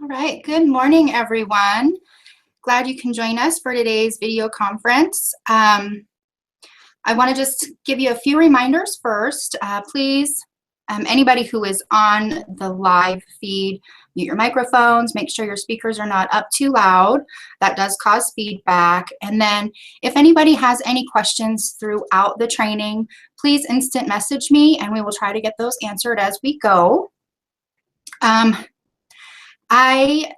All right, good morning, everyone. Glad you can join us for today's video conference. I want to just give you a few reminders first. Please, anybody who is on the live feed, mute your microphones, make sure your speakers are not up too loud. That does cause feedback. And then if anybody has any questions throughout the training, please instant message me and we will try to get those answered as we go. I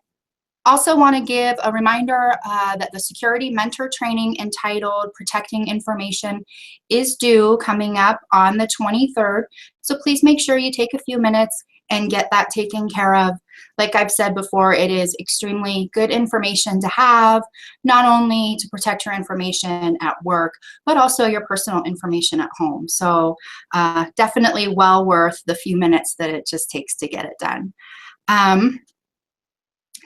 also want to give a reminder that the Security Mentor training entitled Protecting Information is due coming up on the 23rd. So please make sure you take a few minutes and get that taken care of. Like I've said before, it is extremely good information to have, not only to protect your information at work, but also your personal information at home. So definitely well worth the few minutes that it just takes to get it done.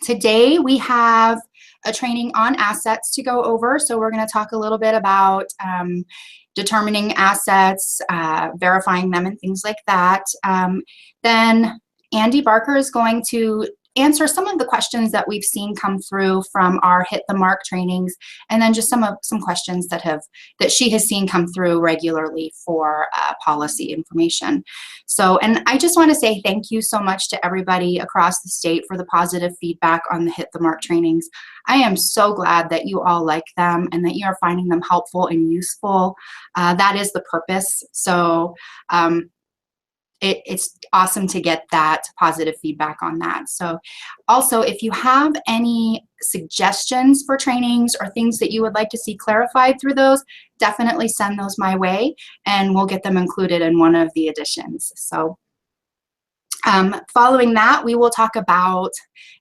Today we have a training on assets to go over. So we're going to talk a little bit about determining assets, verifying them, and things like that. Then Andy Barker is going to answer some of the questions that we've seen come through from our Hit the Mark trainings, and then just some questions that she has seen come through regularly for policy information. So, and I just want to say thank you so much to everybody across the state for the positive feedback on the Hit the Mark trainings. I am so glad that you all like them and that you are finding them helpful and useful. That is the purpose. So it's awesome to get that positive feedback on that. So also, if you have any suggestions for trainings or things that you would like to see clarified through those, definitely send those my way and we'll get them included in one of the editions. So following that, we will talk about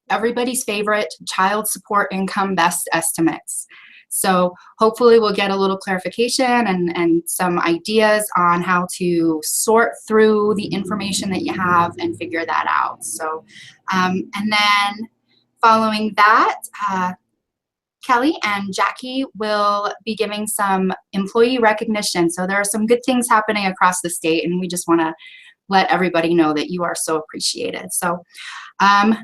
everybody's favorite child support income best estimates. So hopefully we'll get a little clarification and some ideas on how to sort through the information that you have and figure that out. So, and then following that, Kelly and Jackie will be giving some employee recognition. So there are some good things happening across the state and we just want to let everybody know that you are so appreciated. So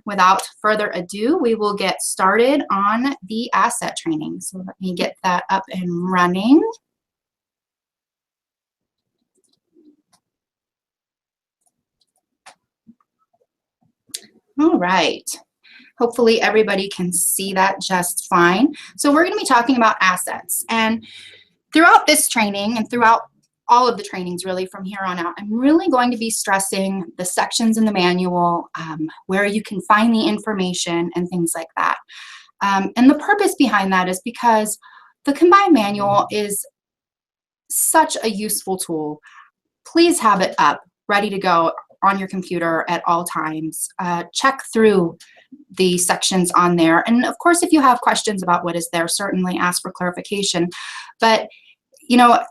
without further ado, we will get started on the asset training. So let me get that up and running. All right. Hopefully everybody can see that just fine. So we're going to be talking about assets. And throughout this training and throughout all of the trainings really from here on out, I'm really going to be stressing the sections in the manual, where you can find the information and things like that. And the purpose behind that is because the combined manual is such a useful tool. Please have it up, ready to go on your computer at all times. Check through the sections on there. And of course, if you have questions about what is there, certainly ask for clarification. But, you know,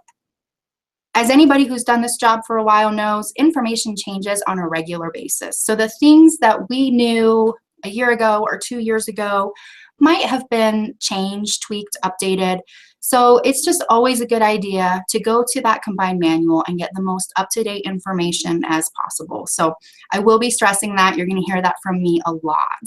as anybody who's done this job for a while knows, information changes on a regular basis. So the things that we knew a year ago or 2 years ago might have been changed, tweaked, updated. So it's just always a good idea to go to that combined manual and get the most up-to-date information as possible. So I will be stressing that. You're going to hear that from me a lot.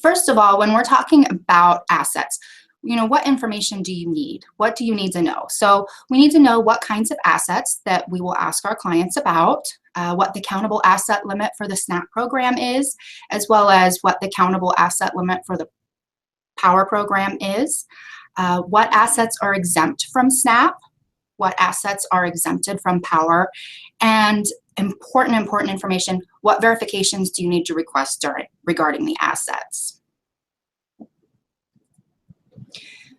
First of all, when we're talking about assets, you know, what information do you need? What do you need to know? So we need to know what kinds of assets that we will ask our clients about, what the countable asset limit for the SNAP program is, as well as what the countable asset limit for the POWER program is, what assets are exempt from SNAP, what assets are exempted from POWER, and important information, what verifications do you need to request regarding the assets?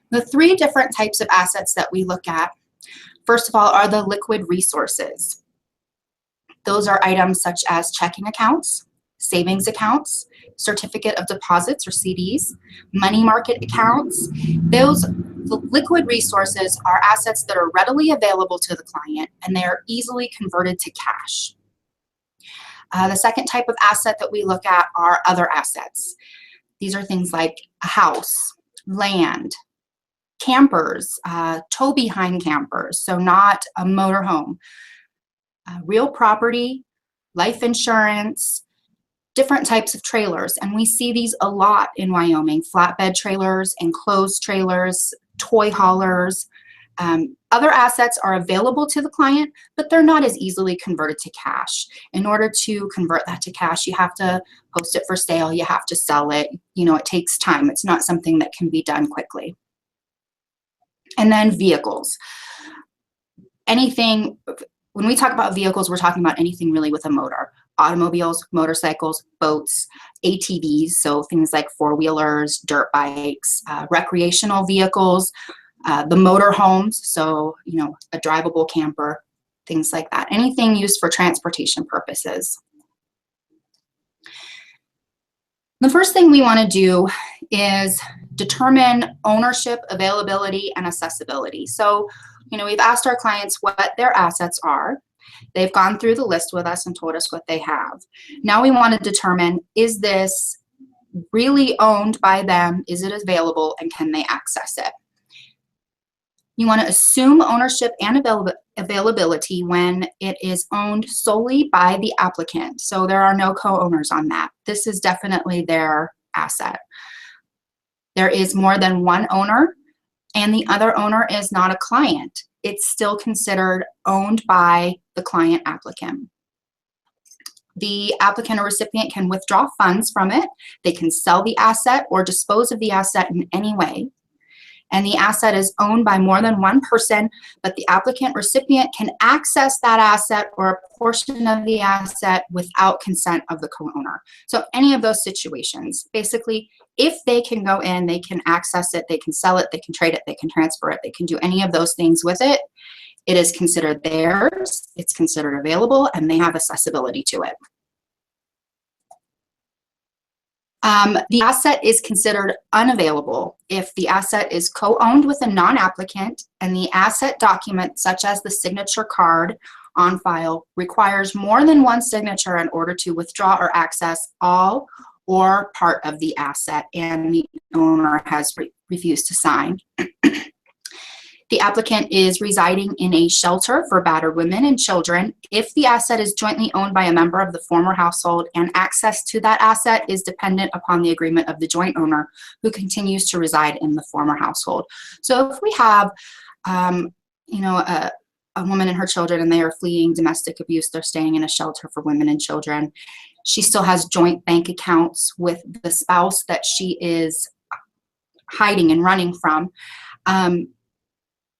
The three different types of assets that we look at, first of all, are the liquid resources. Those are items such as checking accounts, savings accounts, certificate of deposits or CDs, money market accounts. Those liquid resources are assets that are readily available to the client and they are easily converted to cash. The second type of asset that we look at are other assets. These are things like a house, land, campers, tow-behind campers, so not a motorhome, real property, life insurance, different types of trailers, and we see these a lot in Wyoming: flatbed trailers, enclosed trailers, toy haulers. Other assets are available to the client, but they're not as easily converted to cash. In order to convert that to cash, you have to post it for sale, you have to sell it. You know, it takes time. It's not something that can be done quickly. And then vehicles. Anything, when we talk about vehicles, we're talking about anything really with a motor. Automobiles, motorcycles, boats, ATVs, so things like four-wheelers, dirt bikes, recreational vehicles, the motor homes, so, you know, a drivable camper, things like that. Anything used for transportation purposes. The first thing we want to do is determine ownership, availability, and accessibility. So, you know, we've asked our clients what their assets are. They've gone through the list with us and told us what they have. Now we want to determine, is this really owned by them? Is it available, and can they access it? You want to assume ownership and availability when it is owned solely by the applicant. So there are no co-owners on that. This is definitely their asset. There is more than one owner, and the other owner is not a client. It's still considered owned by the client applicant. The applicant or recipient can withdraw funds from it. They can sell the asset or dispose of the asset in any way. And the asset is owned by more than one person, but the applicant recipient can access that asset or a portion of the asset without consent of the co-owner. So any of those situations, basically, if they can go in, they can access it, they can sell it, they can trade it, they can transfer it, they can do any of those things with it, it is considered theirs, it's considered available, and they have accessibility to it. The asset is considered unavailable if the asset is co-owned with a non-applicant and the asset document, such as the signature card on file, requires more than one signature in order to withdraw or access all or part of the asset and the owner has refused to sign. The applicant is residing in a shelter for battered women and children if the asset is jointly owned by a member of the former household and access to that asset is dependent upon the agreement of the joint owner who continues to reside in the former household. So if we have, you know, a woman and her children and they are fleeing domestic abuse, they're staying in a shelter for women and children, she still has joint bank accounts with the spouse that she is hiding and running from.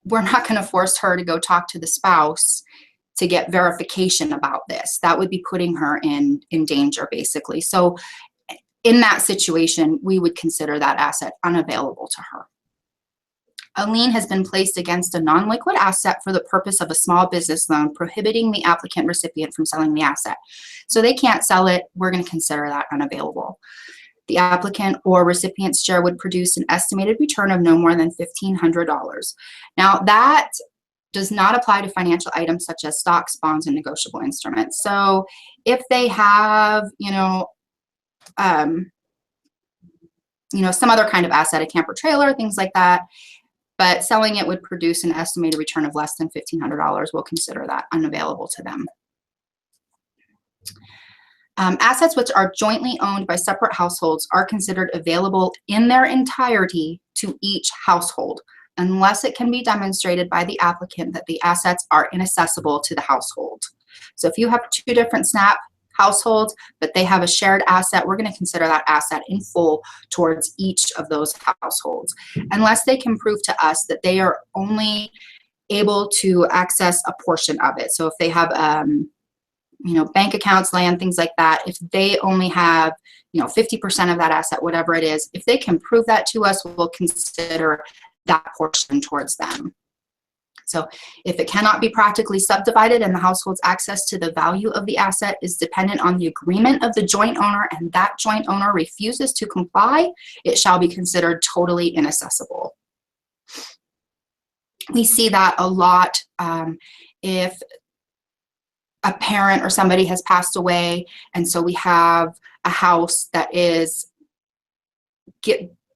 We're not going to force her to go talk to the spouse to get verification about this. That would be putting her in danger, basically. So in that situation, we would consider that asset unavailable to her. A lien has been placed against a non-liquid asset for the purpose of a small business loan, prohibiting the applicant recipient from selling the asset. So they can't sell it. We're going to consider that unavailable. The applicant or recipient's share would produce an estimated return of no more than $1,500. Now, that does not apply to financial items such as stocks, bonds, and negotiable instruments. So if they have, some other kind of asset, a camper trailer, things like that, but selling it would produce an estimated return of less than $1,500, we'll consider that unavailable to them. Assets which are jointly owned by separate households are considered available in their entirety to each household, unless it can be demonstrated by the applicant that the assets are inaccessible to the household. So if you have two different SNAP households, but they have a shared asset, we're going to consider that asset in full towards each of those households, unless they can prove to us that they are only able to access a portion of it. So if they have bank accounts, land, things like that, if they only have 50% of that asset, whatever it is, if they can prove that to us, we'll consider that portion towards them. So if it cannot be practically subdivided and the household's access to the value of the asset is dependent on the agreement of the joint owner and that joint owner refuses to comply, it shall be considered totally inaccessible. We see that a lot if a parent or somebody has passed away, and so we have a house that is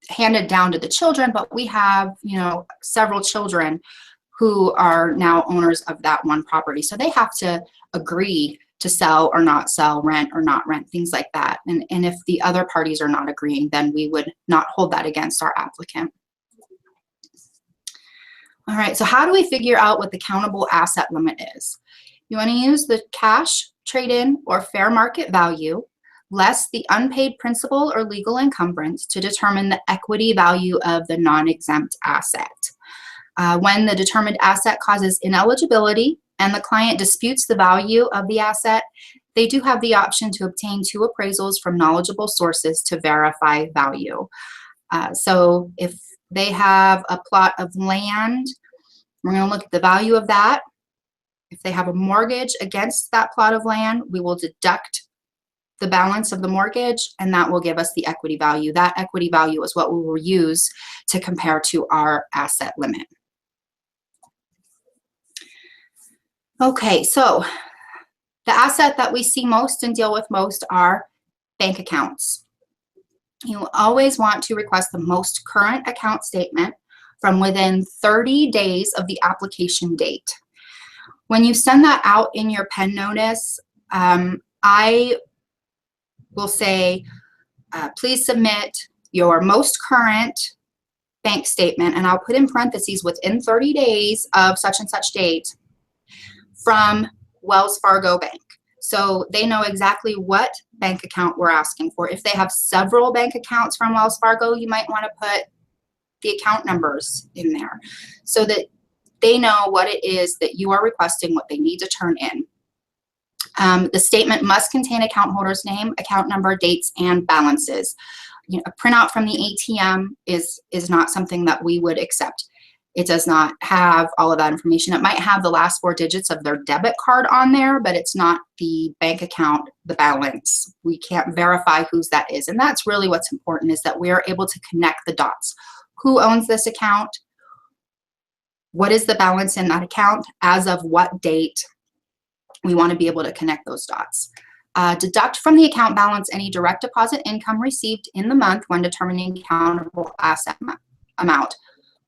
handed down to the children, but we have, several children who are now owners of that one property. So they have to agree to sell or not sell, rent or not rent, things like that. And if the other parties are not agreeing, then we would not hold that against our applicant. All right, so how do we figure out what the countable asset limit is? You want to use the cash, trade-in, or fair market value less the unpaid principal or legal encumbrance to determine the equity value of the non-exempt asset. When the determined asset causes ineligibility and the client disputes the value of the asset, they do have the option to obtain 2 appraisals from knowledgeable sources to verify value. So if they have a plot of land, we're going to look at the value of that. If they have a mortgage against that plot of land, we will deduct the balance of the mortgage, and that will give us the equity value. That equity value is what we will use to compare to our asset limit. Okay, so the asset that we see most and deal with most are bank accounts. You always want to request the most current account statement from within 30 days of the application date. When you send that out in your pen notice, I will say, please submit your most current bank statement, and I'll put in parentheses within 30 days of such and such date from Wells Fargo Bank. So they know exactly what bank account we're asking for. If they have several bank accounts from Wells Fargo, you might want to put the account numbers in there so that they know what it is that you are requesting, what they need to turn in. The statement must contain account holder's name, account number, dates, and balances. You know, a printout from the ATM is not something that we would accept. It does not have all of that information. It might have the last 4 digits of their debit card on there, but it's not the bank account, the balance. We can't verify whose that is. And that's really what's important, is that we are able to connect the dots. Who owns this account? What is the balance in that account? As of what date? We want to be able to connect those dots. Deduct from the account balance any direct deposit income received in the month when determining countable asset amount.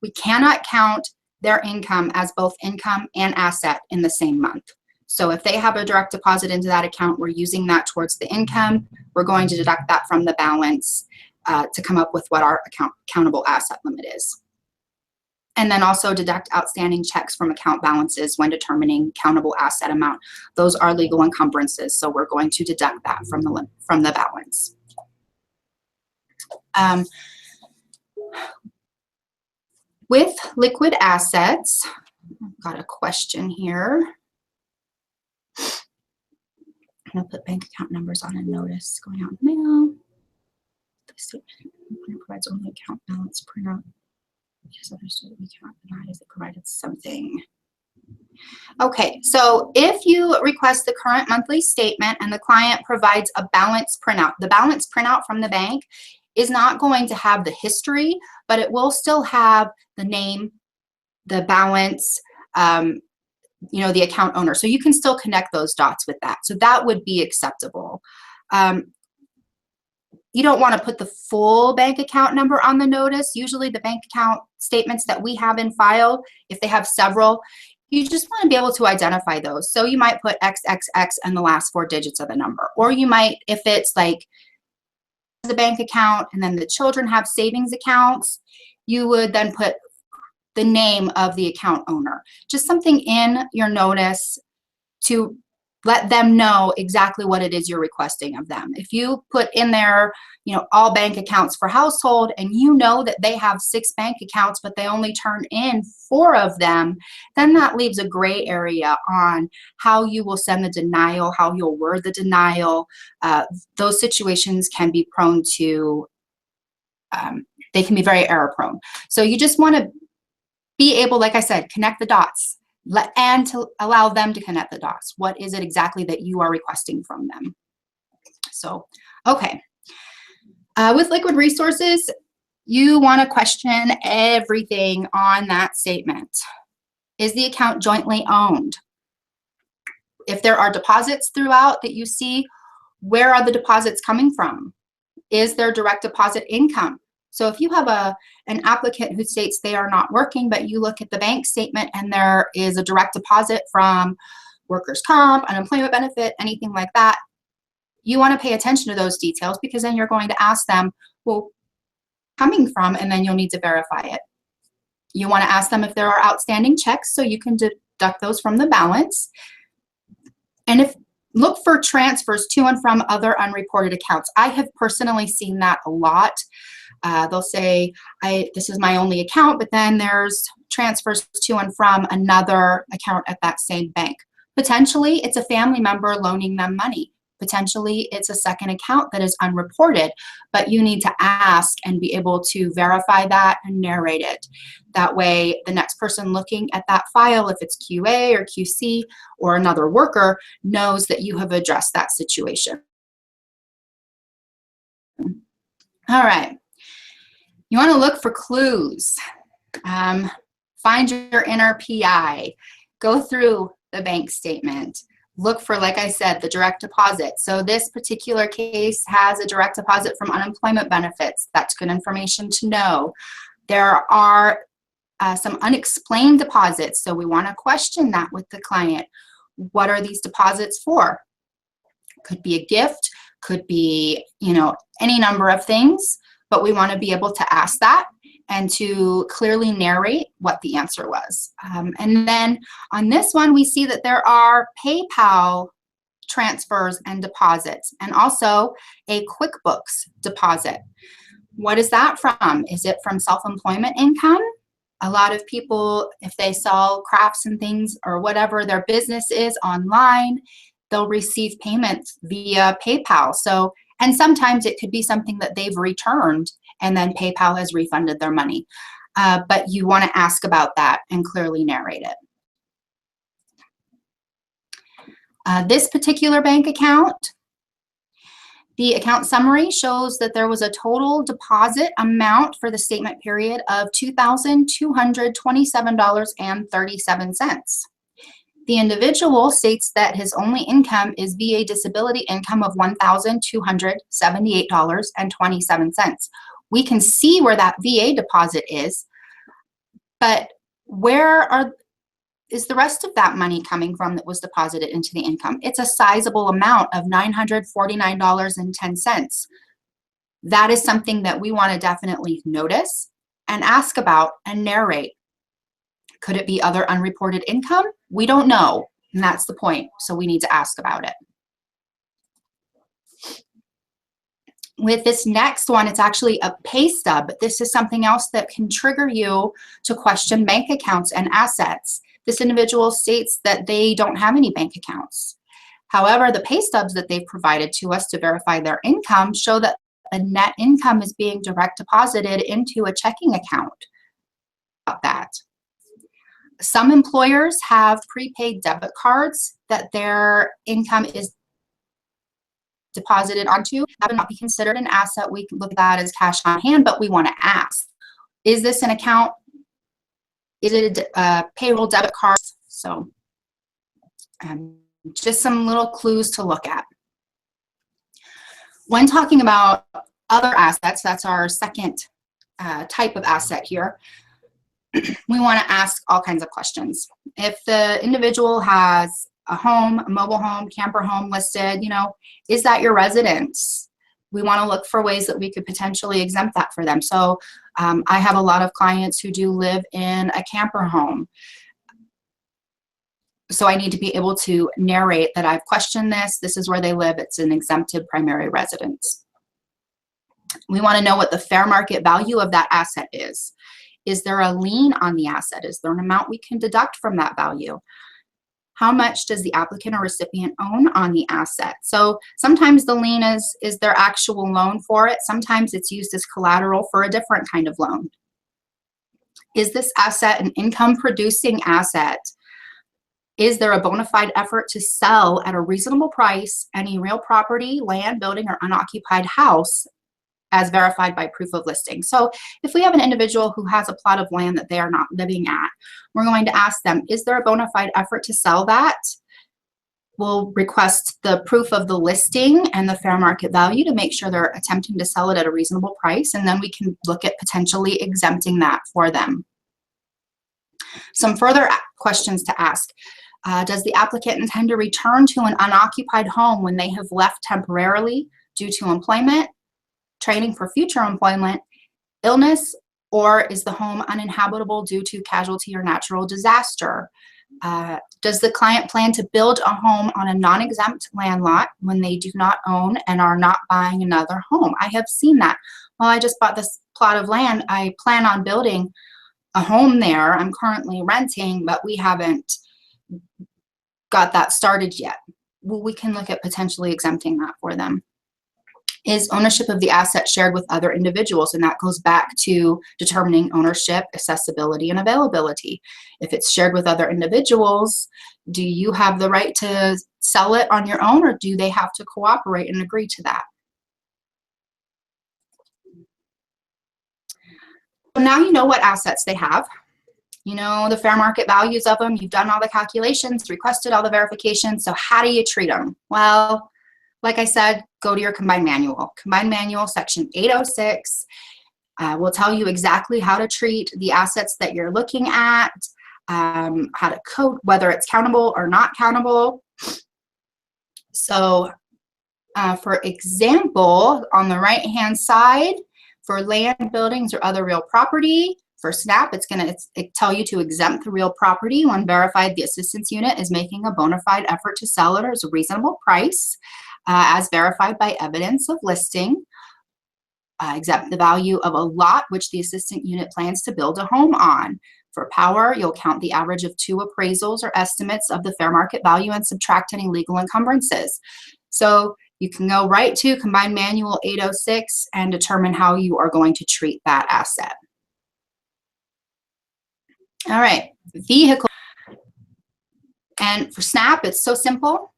We cannot count their income as both income and asset in the same month. So if they have a direct deposit into that account, we're using that towards the income. We're going to deduct that from the balance to come up with what our countable asset limit is. And then also deduct outstanding checks from account balances when determining countable asset amount. Those are legal encumbrances, so we're going to deduct that from the balance. With liquid assets, I've got a question here. I'm going to put bank account numbers on a notice going out in the mail. The statement provides only account balance printout. Just understood we cannot deny as it provided something. Okay, so if you request the current monthly statement and the client provides a balance printout, the balance printout from the bank is not going to have the history, but it will still have the name, the balance, you know, the account owner. So you can still connect those dots with that. So that would be acceptable. You don't want to put the full bank account number on the notice. Usually the bank account statements that we have in file, if they have several, you just want to be able to identify those. So you might put XXX and the last 4 digits of the number. Or you might, if it's like the bank account and then the children have savings accounts, you would then put the name of the account owner. Just something in your notice to let them know exactly what it is you're requesting of them. If you put in there, you know, all bank accounts for household, and you know that they have 6 bank accounts, but they only turn in 4 of them, then that leaves a gray area on how you will send the denial, how you'll word the denial. Those situations can be prone to, they can be very error prone. So you just want to be able, like I said, connect the dots. And to allow them to connect the dots. What is it exactly that you are requesting from them? So, okay. With liquid resources, you want to question everything on that statement. Is the account jointly owned? If there are deposits throughout that you see, where are the deposits coming from? Is there direct deposit income? So if you have an applicant who states they are not working, but you look at the bank statement and there is a direct deposit from workers' comp, unemployment benefit, anything like that, you want to pay attention to those details, because then you're going to ask them, well, coming from, and then you'll need to verify it. You want to ask them if there are outstanding checks, so you can deduct those from the balance. And look for transfers to and from other unreported accounts. I have personally seen that a lot. They'll say, this is my only account, but then there's transfers to and from another account at that same bank. Potentially, it's a family member loaning them money. Potentially, it's a second account that is unreported, but you need to ask and be able to verify that and narrate it. That way, the next person looking at that file, if it's QA or QC or another worker, knows that you have addressed that situation. All right. You want to look for clues. Find your inner PI. Go through the bank statement. Look for, like I said, the direct deposit. So this particular case has a direct deposit from unemployment benefits. That's good information to know. There are some unexplained deposits, so we want to question that with the client. What are these deposits for? Could be a gift, could be, any number of things, but we want to be able to ask that and to clearly narrate what the answer was. And then on this one, we see that there are PayPal transfers and deposits, and also a QuickBooks deposit. What is that from? Is it from self-employment income? A lot of people, if they sell crafts and things or whatever their business is online, they'll receive payments via PayPal. So, and sometimes it could be something that they've returned and then PayPal has refunded their money. But you want to ask about that and clearly narrate it. This particular bank account, the account summary shows that there was a total deposit amount for the statement period of $2,227.37. The individual states that his only income is VA disability income of $1,278.27. We can see where that VA deposit is, but where is the rest of that money coming from that was deposited into the income? It's a sizable amount of $949.10. That is something that we want to definitely notice and ask about and narrate. Could it be other unreported income? We don't know, and that's the point, so we need to ask about it. With this next one, it's actually a pay stub, but this is something else that can trigger you to question bank accounts and assets. This individual states that they don't have any bank accounts. However, the pay stubs that they've provided to us to verify their income show that the net income is being direct deposited into a checking account. About that. Some employers have prepaid debit cards that their income is deposited onto. That would not be considered an asset. We can look at that as cash on hand, but we want to ask, is this an account? Is it a payroll debit card? So just some little clues to look at. When talking about other assets, that's our second type of asset here, we want to ask all kinds of questions. If the individual has a home, a mobile home, camper home listed, is that your residence? We want to look for ways that we could potentially exempt that for them. So I have a lot of clients who do live in a camper home. So I need to be able to narrate that I've questioned this. This is where they live. It's an exempted primary residence. We want to know what the fair market value of that asset is. Is there a lien on the asset? Is there an amount we can deduct from that value? How much does the applicant or recipient own on the asset? So sometimes the lien is their actual loan for it. Sometimes it's used as collateral for a different kind of loan. Is this asset an income producing asset? Is there a bona fide effort to sell at a reasonable price any real property, land, building, or unoccupied house as verified by proof of listing? So if we have an individual who has a plot of land that they are not living at, we're going to ask them, is there a bona fide effort to sell that? we'll request the proof of the listing and the fair market value to make sure they're attempting to sell it at a reasonable price, and then we can look at potentially exempting that for them. Some further questions to ask. Does the applicant intend to return to an unoccupied home when they have left temporarily due to employment, training for future employment, illness, or is the home uninhabitable due to casualty or natural disaster? Does the client plan to build a home on a non-exempt land lot when they do not own and are not buying another home? I have seen that. Well, I just bought this plot of land. I plan on building a home there. I'm currently renting, but we haven't got that started yet. Well, we can look at potentially exempting that for them. Is ownership of the asset shared with other individuals? And that goes back to determining ownership, accessibility, and availability. If it's shared with other individuals, do you have the right to sell it on your own, or do they have to cooperate and agree to that? So now you know what assets they have. You know the fair market values of them. You've done all the calculations, requested all the verifications. So how do you treat them? Well, like I said, go to your combined manual. Combined manual section 806 will tell you exactly how to treat the assets that you're looking at, how to code, whether it's countable or not countable. So for example, on the right-hand side, for land, buildings, or other real property, for SNAP, it's going to tell you to exempt the real property when verified the assistance unit is making a bona fide effort to sell it at a reasonable price, as verified by evidence of listing. Exempt the value of a lot which the assistant unit plans to build a home on. For power, you'll count the average of 2 appraisals or estimates of the fair market value and subtract any legal encumbrances. So you can go right to Combined Manual 806 and determine how you are going to treat that asset. All right, vehicle. And for SNAP, it's so simple.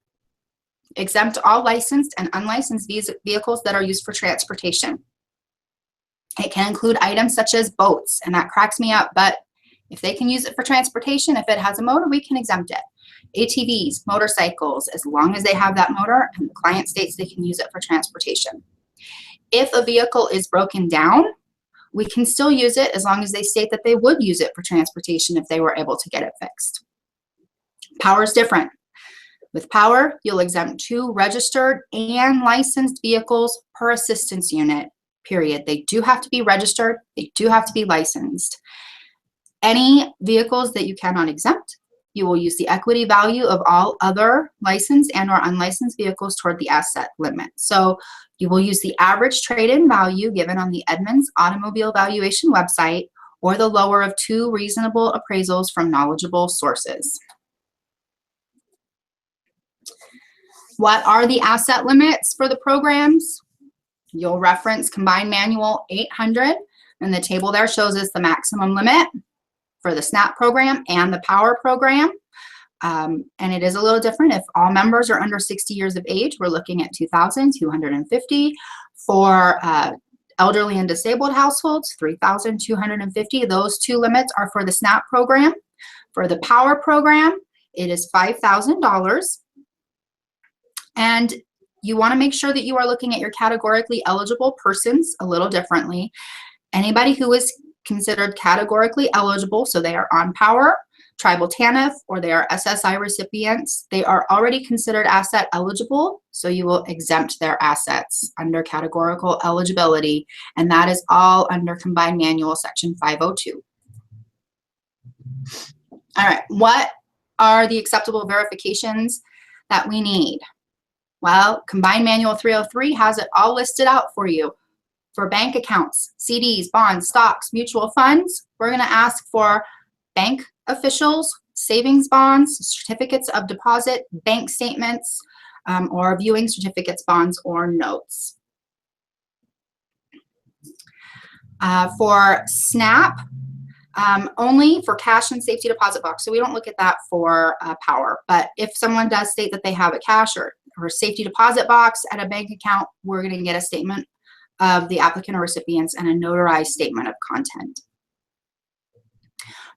Exempt all licensed and unlicensed vehicles that are used for transportation. It can include items such as boats, and that cracks me up, but if they can use it for transportation, if it has a motor, we can exempt it. ATVs, motorcycles, as long as they have that motor and the client states they can use it for transportation. If a vehicle is broken down, we can still use it as long as they state that they would use it for transportation if they were able to get it fixed. Power is different. With power, you'll exempt 2 registered and licensed vehicles per assistance unit, period. They do have to be registered. They do have to be licensed. Any vehicles that you cannot exempt, you will use the equity value of all other licensed and or unlicensed vehicles toward the asset limit. So you will use the average trade-in value given on the Edmunds Automobile Valuation website or the lower of 2 reasonable appraisals from knowledgeable sources. What are the asset limits for the programs? You'll reference Combined Manual 800, and the table there shows us the maximum limit for the SNAP program and the POWER program. And it is a little different. If all members are under 60 years of age, we're looking at $2,250. For elderly and disabled households, $3,250. Those 2 limits are for the SNAP program. For the POWER program, it is $5,000. And you want to make sure that you are looking at your categorically eligible persons a little differently. Anybody who is considered categorically eligible, so they are on POWER, Tribal TANF, or they are SSI recipients, they are already considered asset eligible, so you will exempt their assets under categorical eligibility, and that is all under Combined Manual Section 502. All right, what are the acceptable verifications that we need? Well, Combined Manual 303 has it all listed out for you. For bank accounts, CDs, bonds, stocks, mutual funds, we're going to ask for bank officials, savings bonds, certificates of deposit, bank statements, or viewing certificates, bonds, or notes. For SNAP, only for cash and safety deposit box. So we don't look at that for POWER. But if someone does state that they have a cash or safety deposit box at a bank account, we're going to get a statement of the applicant or recipients and a notarized statement of content.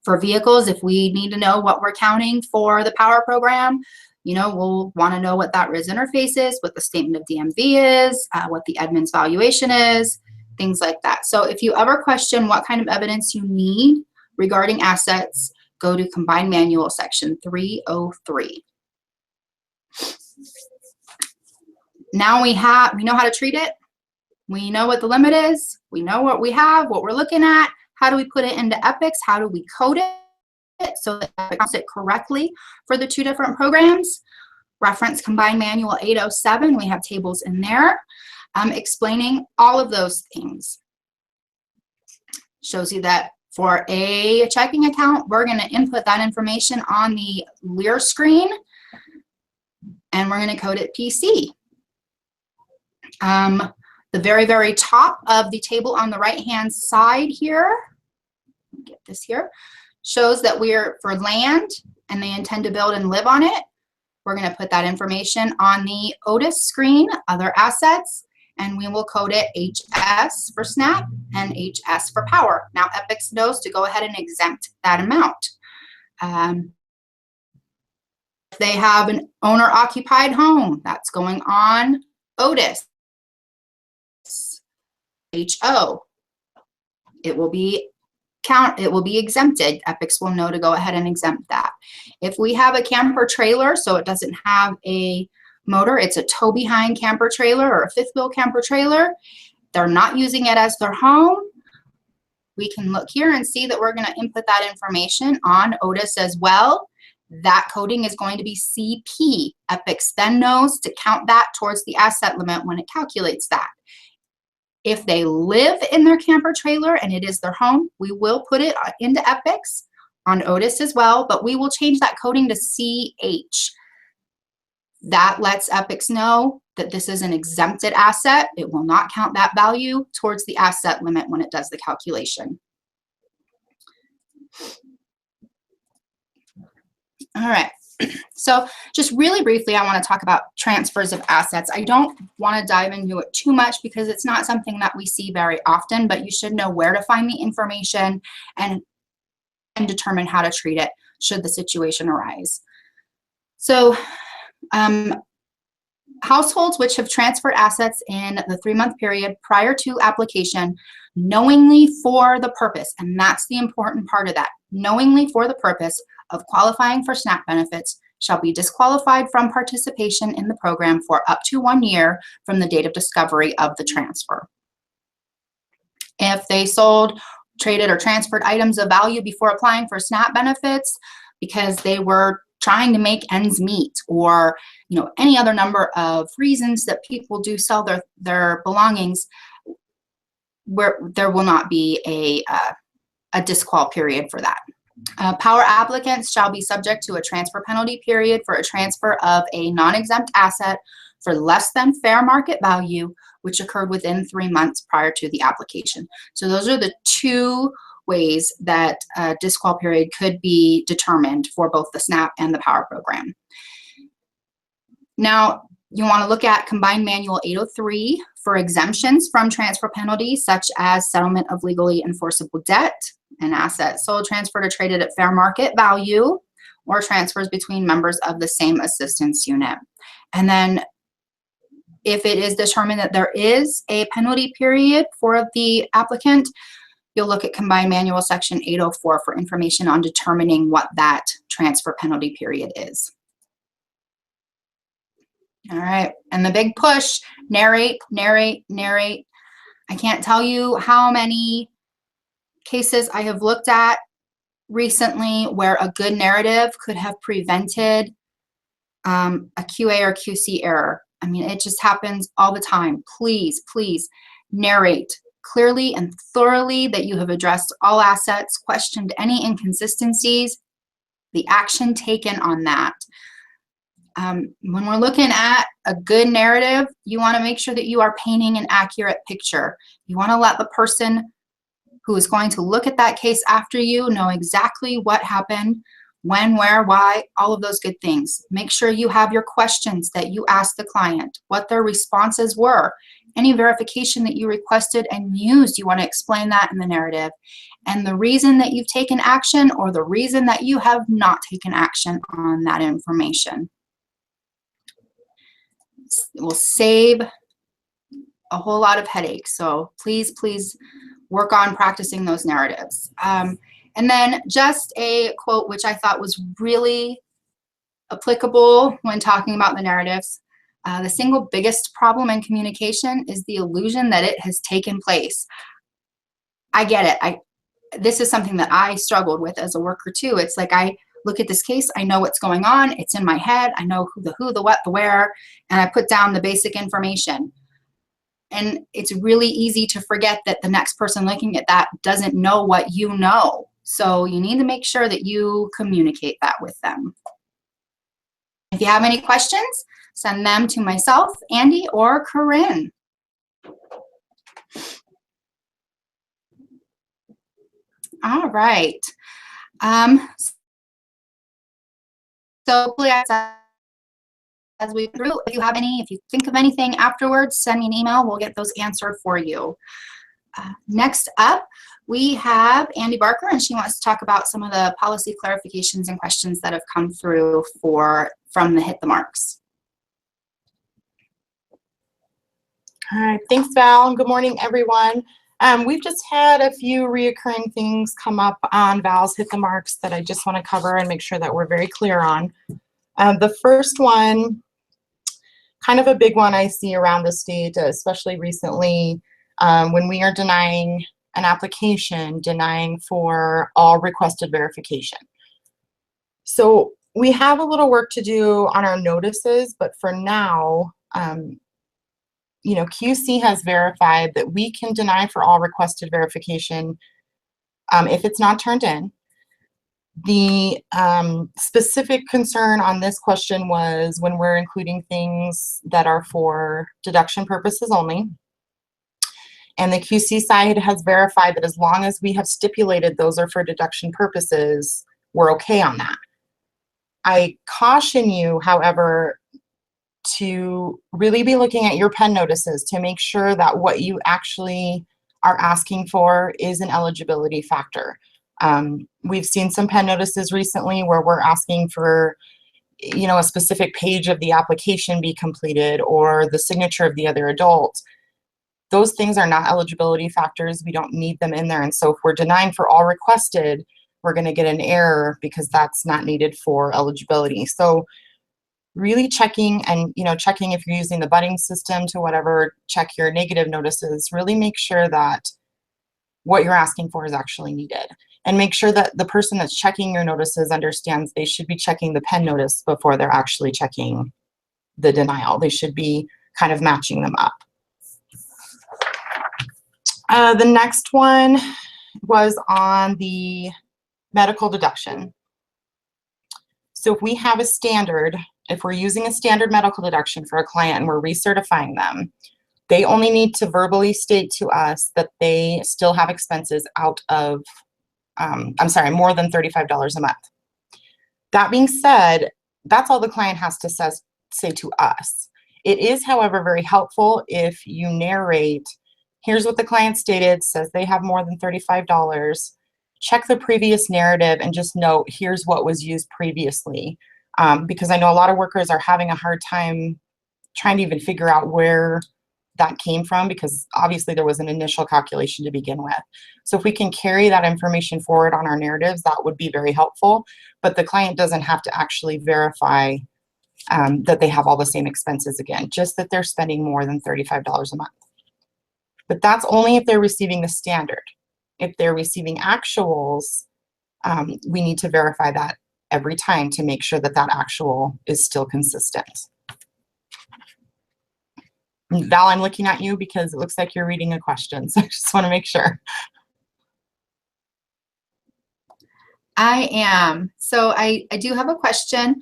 For vehicles, if we need to know what we're counting for the POWER program, You know, we'll want to know what that RIS interface is, what the statement of DMV is, what the Edmunds valuation is, things like that. So if you ever question what kind of evidence you need regarding assets, go to Combined Manual section 303. Now we know how to treat it. We know what the limit is. We know what we have, what we're looking at. How do we put it into EPICS? How do we code it so that it counts it correctly for the two different programs? Reference Combined Manual 807. We have tables in there explaining all of those things. Shows you that for a checking account, we're going to input that information on the Lear screen, and we're going to code it PC. The very, very top of the table on the right-hand side here, get this here, shows that we're for land and they intend to build and live on it. We're going to put that information on the Otis screen, other assets, and we will code it HS for SNAP and HS for power. Now EPICS knows to go ahead and exempt that amount. If they have an owner-occupied home, that's going on Otis. HO. It will be exempted. EPICS will know to go ahead and exempt that. If we have a camper trailer, so it doesn't have a motor, it's a tow behind camper trailer or a fifth wheel camper trailer, they're not using it as their home, we can look here and see that we're going to input that information on Otis as well. That coding is going to be CP. EPICS then knows to count that towards the asset limit when it calculates that. If they live in their camper trailer and it is their home, we will put it into EPICS on Otis as well, but we will change that coding to CH. That lets EPICS know that this is an exempted asset. It will not count that value towards the asset limit when it does the calculation. All right. So just really briefly, I want to talk about transfers of assets. I don't want to dive into it too much because it's not something that we see very often, but you should know where to find the information and determine how to treat it should the situation arise. So households which have transferred assets in the 3-month period prior to application knowingly for the purpose, and that's the important part of that, knowingly for the purpose of qualifying for SNAP benefits shall be disqualified from participation in the program for up to 1 year from the date of discovery of the transfer. If they sold, traded, or transferred items of value before applying for SNAP benefits because they were trying to make ends meet, or any other number of reasons that people do sell their belongings, where there will not be a disqual period for that. Power applicants shall be subject to a transfer penalty period for a transfer of a non-exempt asset for less than fair market value, which occurred within 3 months prior to the application. So those are the two ways that a disqual period could be determined for both the SNAP and the Power program. Now, you want to look at Combined Manual 803 for exemptions from transfer penalties, such as settlement of legally enforceable debt, an asset sold, transferred, or traded at fair market value, or transfers between members of the same assistance unit. And then if it is determined that there is a penalty period for the applicant, you'll look at Combined Manual section 804 for information on determining what that transfer penalty period is. All right, and the big push, narrate, narrate, narrate. I can't tell you how many cases I have looked at recently where a good narrative could have prevented a QA or QC error. I mean, it just happens all the time. Please, please narrate clearly and thoroughly that you have addressed all assets, questioned any inconsistencies, the action taken on that. When we're looking at a good narrative, you want to make sure that you are painting an accurate picture. You want to let the person who is going to look at that case after you know exactly what happened, when, where, why, all of those good things. Make sure you have your questions that you asked the client, what their responses were, any verification that you requested and used, you want to explain that in the narrative, and the reason that you've taken action or the reason that you have not taken action on that information. It will save a whole lot of headaches. So please, please work on practicing those narratives. And then just a quote which I thought was really applicable when talking about the narratives. The single biggest problem in communication is the illusion that it has taken place. I get it. This is something that I struggled with as a worker too. It's like I look at this case, I know what's going on, it's in my head, I know who, the what, the where, and I put down the basic information. And it's really easy to forget that the next person looking at that doesn't know what you know. So you need to make sure that you communicate that with them. If you have any questions, send them to myself, Andy, or Corinne. All right. So hopefully as we through, if you think of anything afterwards, send me an email. We'll get those answered for you. Next up, we have Andy Barker, and she wants to talk about some of the policy clarifications and questions that have come through from the Hit the Marks. All right, thanks, Val, and good morning, everyone. We've just had a few reoccurring things come up on Val's Hit the Marks that I just want to cover and make sure that we're very clear on. The first one, kind of a big one I see around the state, especially recently, when we are denying an application, denying for all requested verification. So we have a little work to do on our notices, but for now, you know, QC has verified that we can deny for all requested verification if it's not turned in. The specific concern on this question was when we're including things that are for deduction purposes only. And the QC side has verified that as long as we have stipulated those are for deduction purposes, we're okay on that. I caution you, however, to really be looking at your pen notices to make sure that what you actually are asking for is an eligibility factor. We've seen some pen notices recently where we're asking for, you know, a specific page of the application be completed or the signature of the other adult. Those things are not eligibility factors. We don't need them in there. And so if we're denying for all requested, we're going to get an error because that's not needed for eligibility. So really checking and, you know, checking if you're using the budding system to whatever, check your negative notices, really make sure that what you're asking for is actually needed. And make sure that the person that's checking your notices understands they should be checking the pen notice before they're actually checking the denial. They should be kind of matching them up. The next one was on the medical deduction. So if we have a standard, if we're using a standard medical deduction for a client and we're recertifying them, they only need to verbally state to us that they still have expenses out of, more than $35 a month. That being said, that's all the client has to say to us. It is, however, very helpful if you narrate, here's what the client stated, says they have more than $35. Check the previous narrative and just note, here's what was used previously. Because I know a lot of workers are having a hard time trying to even figure out where that came from, because obviously there was an initial calculation to begin with. So if we can carry that information forward on our narratives, that would be very helpful. But the client doesn't have to actually verify that they have all the same expenses again, just that they're spending more than $35 a month. But that's only if they're receiving the standard. If they're receiving actuals, we need to verify that every time to make sure that that actual is still consistent. Val, I'm looking at you because it looks like you're reading a question, so I just want to make sure. I am. So I do have a question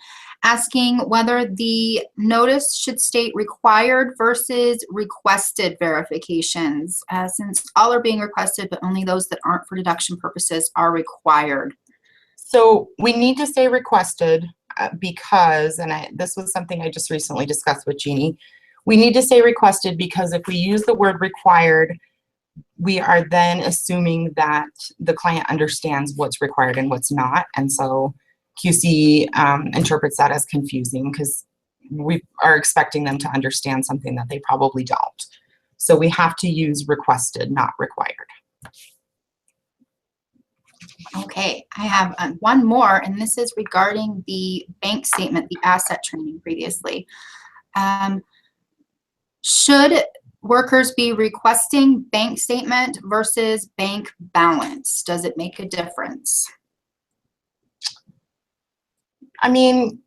asking whether the notice should state required versus requested verifications, since all are being requested, but only those that aren't for deduction purposes are required. So we need to say requested because, and this was something I just recently discussed with Jeannie, we need to say requested because if we use the word required, we are then assuming that the client understands what's required and what's not. And so QC interprets that as confusing because we are expecting them to understand something that they probably don't. So we have to use requested, not required. Okay, I have one more, and this is regarding the bank statement, the asset training previously. Should workers be requesting bank statement versus bank balance? Does it make a difference? I mean,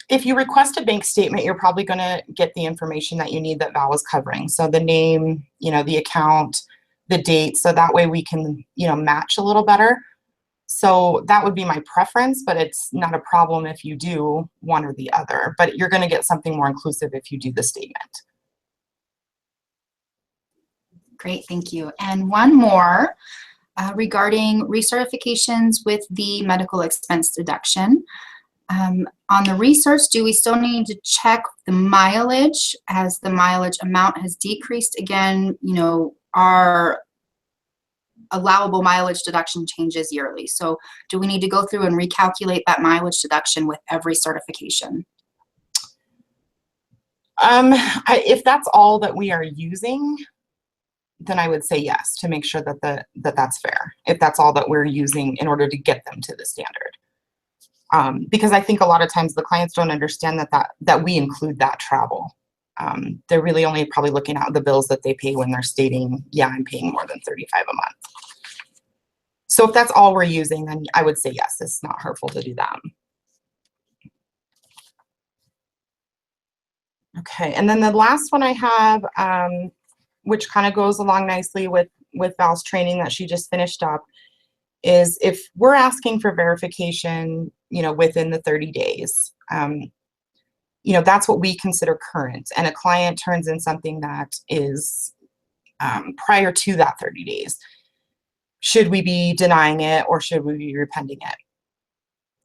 if you request a bank statement, you're probably going to get the information that you need that Val was covering. So the name, the account, the date, so that way we can, match a little better. So that would be my preference, but it's not a problem if you do one or the other. But you're going to get something more inclusive if you do the statement. Great, thank you. And one more regarding recertifications with the medical expense deduction. On the research, do we still need to check the mileage as the mileage amount has decreased? Again, our allowable mileage deduction changes yearly. So do we need to go through and recalculate that mileage deduction with every certification? If that's all that we are using, then I would say yes, to make sure that that's fair. If that's all that we're using in order to get them to the standard. Because I think a lot of times the clients don't understand that we include that travel. They're really only probably looking at the bills that they pay when they're stating, yeah, I'm paying more than $35 a month. So if that's all we're using, then I would say yes, it's not hurtful to do that. Okay, and then the last one I have, which kind of goes along nicely with Val's training that she just finished up, is if we're asking for verification, within the 30 days, that's what we consider current. And a client turns in something that is prior to that 30 days. Should we be denying it or should we be repenting it?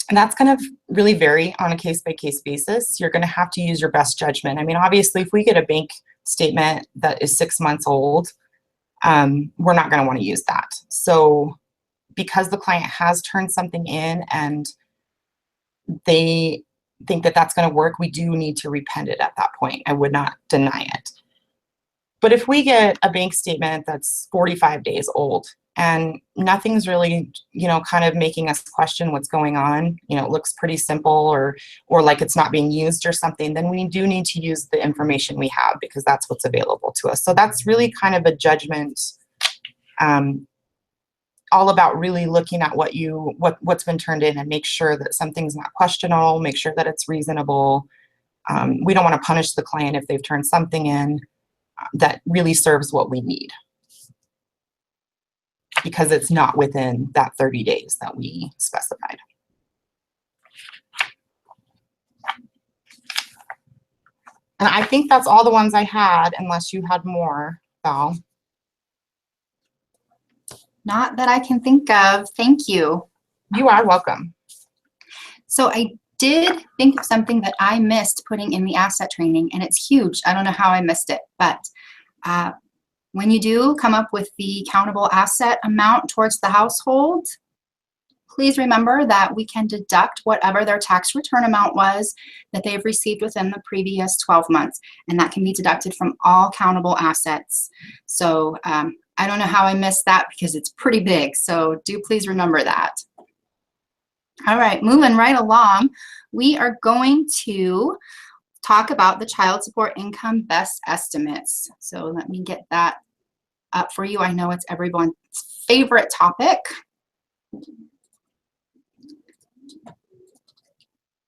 And that's going to really vary on a case-by-case basis. You're going to have to use your best judgment. I mean, obviously, if we get a bank statement that is 6 months old, we're not going to want to use that. So because the client has turned something in and they think that that's going to work, we do need to repent it at that point. I would not deny it. But if we get a bank statement that's 45 days old and nothing's really, kind of making us question what's going on, it looks pretty simple or like it's not being used or something, then we do need to use the information we have because that's what's available to us. So that's really kind of a judgment, all about really looking at what's been turned in and make sure that something's not questionable, make sure that it's reasonable. We don't want to punish the client if they've turned something in that really serves what we need, because it's not within that 30 days that we specified. And I think that's all the ones I had, unless you had more, Val. Not that I can think of. Thank you. You are welcome. So I did think of something that I missed putting in the asset training, and it's huge. I don't know how I missed it, but when you do come up with the countable asset amount towards the household, please remember that we can deduct whatever their tax return amount was that they've received within the previous 12 months, and that can be deducted from all countable assets. So I don't know how I missed that because it's pretty big, so do please remember that. All right, moving right along, we are going to talk about the child support income best estimates. So let me get that up for you. I know it's everyone's favorite topic.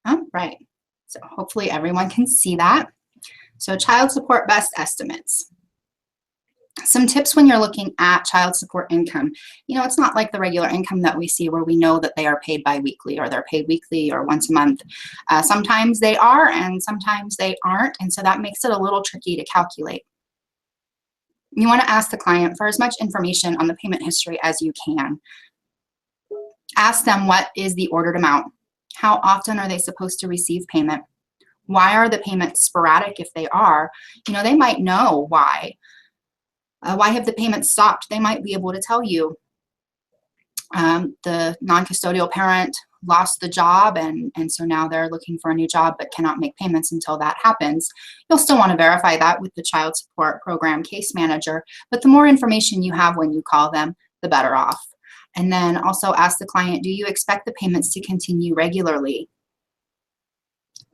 All right, so hopefully everyone can see that. So child support best estimates. Some tips when you're looking at child support income. It's not like the regular income that we see where we know that they are paid bi-weekly or they're paid weekly or once a month. Sometimes they are and sometimes they aren't, and so that makes it a little tricky to calculate. You want to ask the client for as much information on the payment history as you can. Ask them, what is the ordered amount? How often are they supposed to receive payment? Why are the payments sporadic if they are? They might know why. Why have the payments stopped? They might be able to tell you. The non-custodial parent lost the job and so now they're looking for a new job but cannot make payments until that happens, you'll still want to verify that with the child support program case manager. But the more information you have when you call them, the better off. And then also ask the client, do you expect the payments to continue regularly?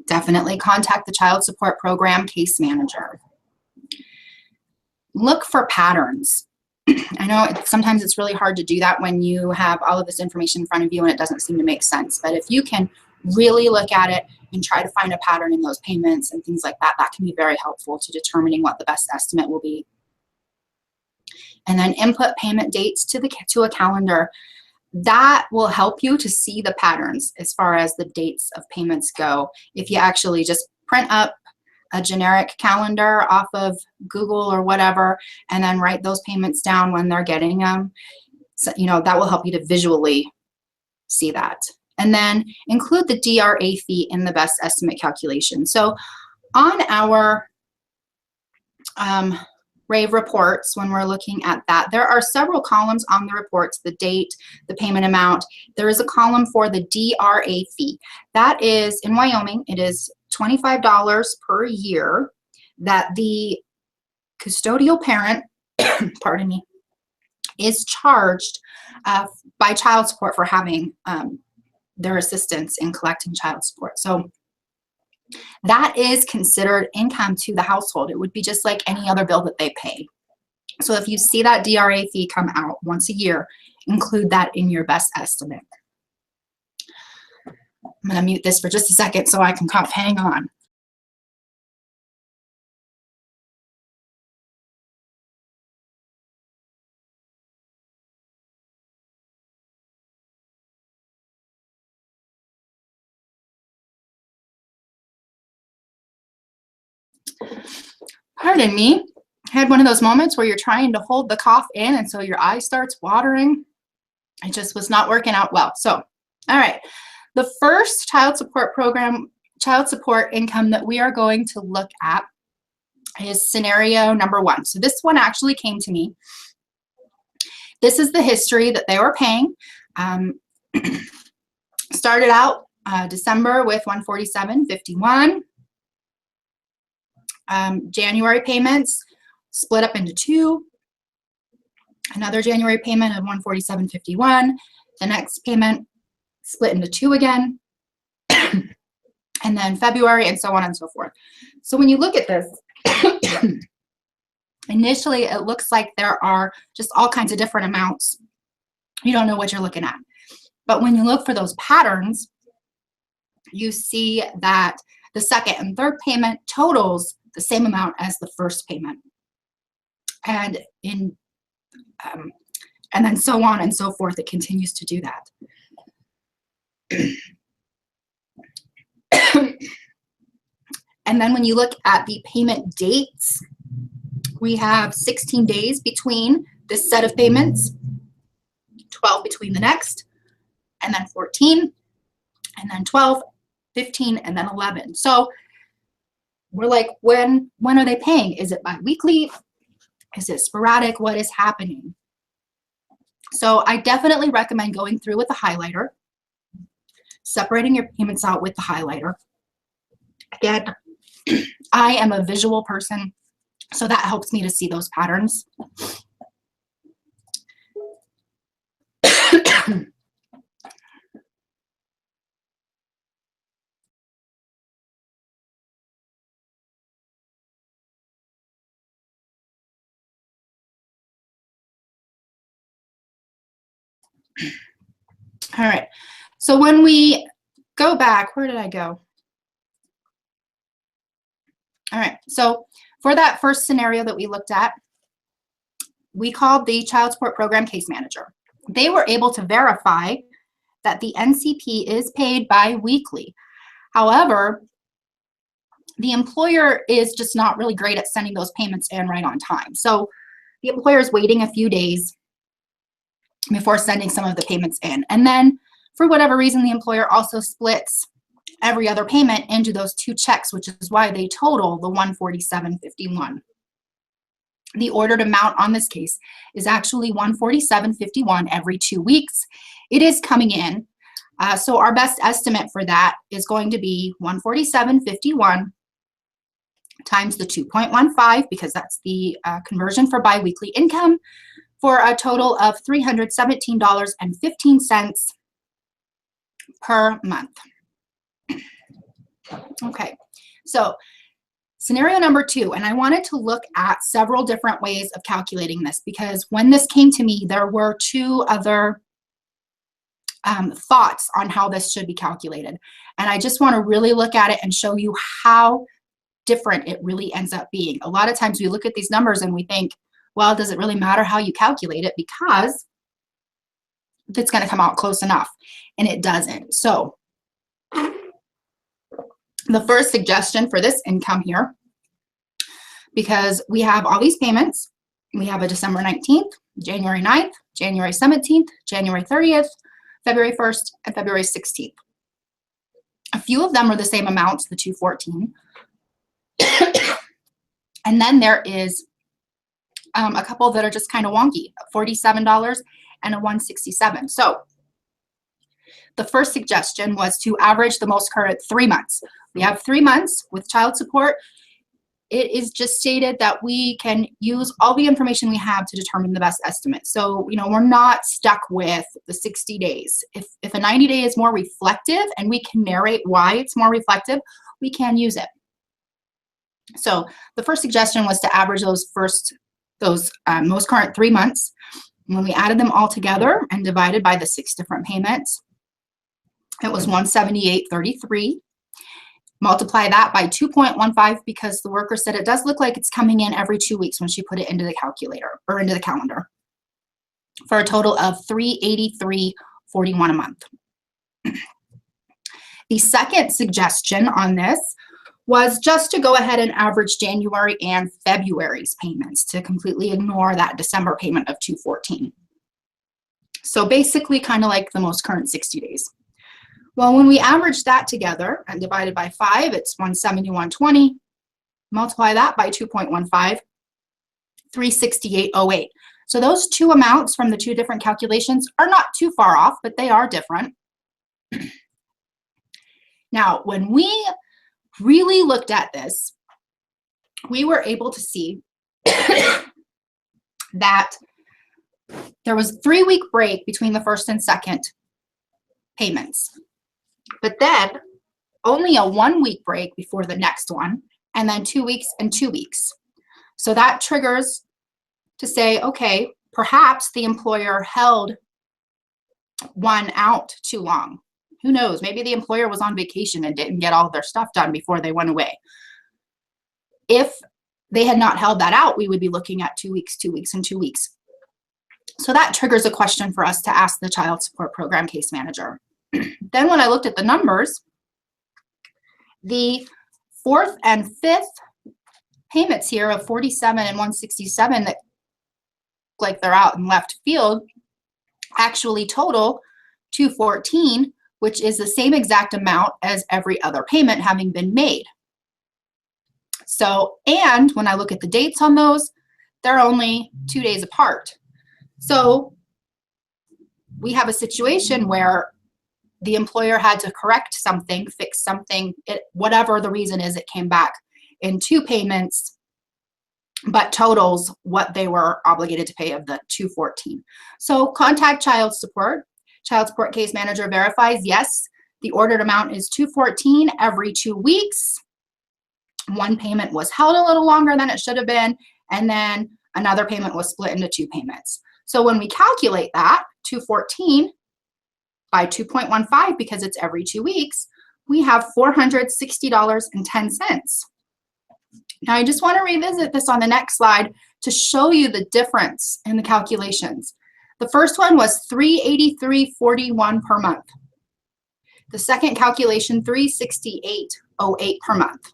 Definitely contact the child support program case manager. Look for patterns. I know sometimes it's really hard to do that when you have all of this information in front of you and it doesn't seem to make sense. But if you can really look at it and try to find a pattern in those payments and things like that, that can be very helpful to determining what the best estimate will be. And then input payment dates to a calendar. That will help you to see the patterns as far as the dates of payments go. If you actually just print up a generic calendar off of Google or whatever, and then write those payments down when they're getting them, so, you know, that will help you to visually see that. And then include the DRA fee in the best estimate calculation. So on our RAVE reports, when we're looking at that, there are several columns on the reports: the date, the payment amount. There is a column for the DRA fee. That is, in Wyoming, it is $25 per year that the custodial parent, pardon me, is charged by child support for having their assistance in collecting child support. So that is considered income to the household. It would be just like any other bill that they pay. So if you see that DRA fee come out once a year, include that in your best estimate. I'm going to mute this for just a second so I can cough. Hang on. Pardon me. I had one of those moments where you're trying to hold the cough in and so your eye starts watering. It just was not working out well. So, all right. The first child support program, child support income that we are going to look at is scenario number 1. So this one actually came to me. This is the history that they were paying. Started out December with $147.51. January payments split up into 2. Another January payment of $147.51. The next payment split into 2 again. And then February, and so on and so forth. So when you look at this, initially it looks like there are just all kinds of different amounts. You don't know what you're looking at. But when you look for those patterns, you see that the second and third payment totals the same amount as the first payment. And and then so on and so forth, it continues to do that. And then when you look at the payment dates, we have 16 days between this set of payments, 12 between the next, and then 14, and then 12, 15, and then 11. So we're like, when are they paying? Is it biweekly? Is it sporadic? What is happening? So I definitely recommend going through with a highlighter, separating your payments out with the highlighter. Again, I am a visual person, so that helps me to see those patterns. All right, so when we go back, where did I go? All right, so for that first scenario that we looked at, we called the child support program case manager. They were able to verify that the NCP is paid bi-weekly. However, the employer is just not really great at sending those payments in right on time. So the employer is waiting a few days before sending some of the payments in. And then for whatever reason, the employer also splits every other payment into those 2 checks, which is why they total the $147.51. The ordered amount on this case is actually $147.51 every 2 weeks. It is coming in So our best estimate for that is going to be 147.51 times the 2.15, because that's the conversion for biweekly income, for a total of $317.15 per month. Okay, so scenario number 2, and I wanted to look at several different ways of calculating this, because when this came to me, there were 2 other thoughts on how this should be calculated. And I just want to really look at it and show you how different it really ends up being. A lot of times we look at these numbers and we think, well, does it really matter how you calculate it, because it's going to come out close enough, and it doesn't. So the first suggestion for this income here, because we have all these payments, we have a December 19th, January 9th, January 17th, January 30th, February 1st, and February 16th. A few of them are the same amounts, the 214. And then there is a couple that are just kind of wonky, $47 and a $167. So the first suggestion was to average the most current 3 months. We have 3 months with child support. It is just stated that we can use all the information we have to determine the best estimate. So, you know, we're not stuck with the 60 days. If a 90-day is more reflective and we can narrate why it's more reflective, we can use it. So the first suggestion was to average those most current 3 months. And when we added them all together and divided by the 6 different payments, it was $178.33. Multiply that by 2.15, because the worker said it does look like it's coming in every 2 weeks when she put it into the calculator or into the calendar, for a total of $383.41 a month. The second suggestion on this was just to go ahead and average January and February's payments, to completely ignore that December payment of $214. So basically kind of like the most current 60 days. Well, when we average that together and divided by 5, it's $171.20. Multiply that by 2.15, $368.08. So those 2 amounts from the 2 different calculations are not too far off, but they are different. Now, when we really looked at this, we were able to see that there was a 3-week break between the first and second payments, but then only a 1-week break before the next one, and then 2 weeks and 2 weeks. So that triggers to say, okay, perhaps the employer held one out too long. Who knows? Maybe the employer was on vacation and didn't get all their stuff done before they went away. If they had not held that out, we would be looking at 2 weeks, 2 weeks, and 2 weeks. So that triggers a question for us to ask the child support program case manager. Then when I looked at the numbers, the 4th and 5th payments here of 47 and 167 that like they're out in left field actually total 214, which is the same exact amount as every other payment having been made. So, and when I look at the dates on those, they're only 2 days apart. So we have a situation where the employer had to correct something, fix something, whatever the reason is, it came back in 2 payments, but totals what they were obligated to pay of the 214. So contact child support. Child support case manager verifies, yes, the ordered amount is 214 every 2 weeks. One payment was held a little longer than it should have been, and then another payment was split into 2 payments. So when we calculate that, 214 by 2.15, because it's every 2 weeks, we have $460.10. Now I just want to revisit this on the next slide to show you the difference in the calculations. The first one was $383.41 per month. The second calculation, $368.08 per month.